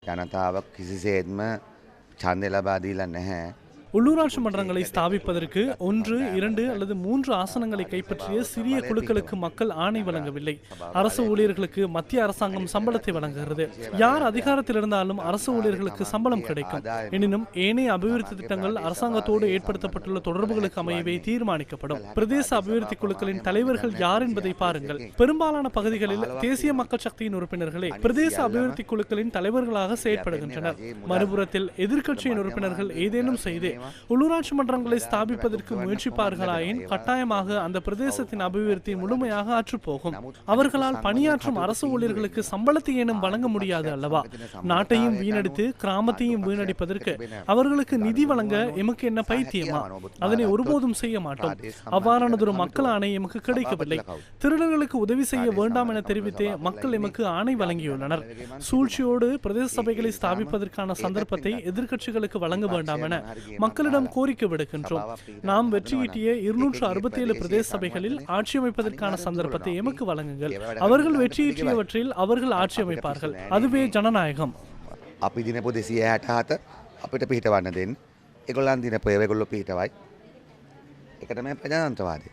ජනතාවක් කිසිසේත්ම ඡන්දය ලබා දීලා නැහැ. உள்ளூராட்சி மன்றங்களை ஸ்தாபிப்பதற்கு 1, 2 அல்லது 3 ஆசனங்களை கைப்பற்றிய சிறிய குழுக்களுக்கு மக்கள் ஆணை வழங்கவில்லை. அரசு ஊழியர்களுக்கு மத்திய அரசாங்கம் சம்பளத்தை வழங்குகிறது. யார் அதிகாரத்தில் இருந்தாலும் அரசு ஊழியர்களுக்கு சம்பளம் கிடைக்கும். எனினும் ஏனைய அபிவிருத்தி திட்டங்கள் அரசாங்கத்தோடு ஏற்படுத்தப்பட்டுள்ள தொடர்புகளுக்கு அமையவே தீர்மானிக்கப்படும். பிரதேச அபிவிருத்தி குழுக்களின் தலைவர்கள் யார் என்பதை பாருங்கள். பெரும்பாலான பகுதிகளில் தேசிய மக்கள் சக்தியின் உறுப்பினர்களே பிரதேச அபிவிருத்தி குழுக்களின் தலைவர்களாக செயற்படுகின்றனர். மறுபுறத்தில் எதிர்க்கட்சியின் உறுப்பினர்கள் ஏதேனும் செய்து உள்ளூராட்சி மன்றங்களை ஸ்தாபிப்பதற்கு முயற்சிப்பார்களாயின் கட்டாயமாக அந்த பிரதேசத்தின் அபிவிருத்தி முழுமையாக அற்றுப்போகும். அவர்களால் பணியாற்றும் அரசு ஊழியர்களுக்கு சம்பளத்தை ஏனும் வழங்க முடியாது அல்லவா? நாட்டையும் வீணடித்து கிராமத்தையும் வீணடிப்பதற்கு அவர்களுக்கு நிதி வழங்க எமக்கு என்ன பைத்தியமா? அதனை ஒருபோதும் செய்ய மாட்டோம். அவ்வாறானதொரு மக்கள் ஆணை எமக்கு கிடைக்கவில்லை. திருடர்களுக்கு உதவி செய்ய வேண்டாம் என தெரிவித்தே மக்கள் எமக்கு ஆணை வழங்கியுள்ளனர். சூழ்ச்சியோடு பிரதேச சபைகளை ஸ்தாபிப்பதற்கான சந்தர்ப்பத்தை எதிர்க்கட்சிகளுக்கு வழங்க வேண்டாம் என மக்களிடம் கோரிக்கை விடுக்கின்றோம். நாம் வெற்றியீட்டிய 267 பிரதேச சபைகளில் ஆட்சி அமைப்பதற்கான சந்தர்ப்பத்தை எமக்கு வழங்குங்கள். அவர்கள் வெற்றியீட்டியவற்றில் அவர்கள் ஆட்சி அமைப்பார்கள். அதுவே ஜனநாயகம். අපි දිනපු 267 අපිට පිහිටවන්න දෙන්න. ඒගොල්ලන් දිනපු ඒගොල්ලෝ පිහිටවයි. ඒක තමයි ප්‍රජාතන්ත්‍රවාදය.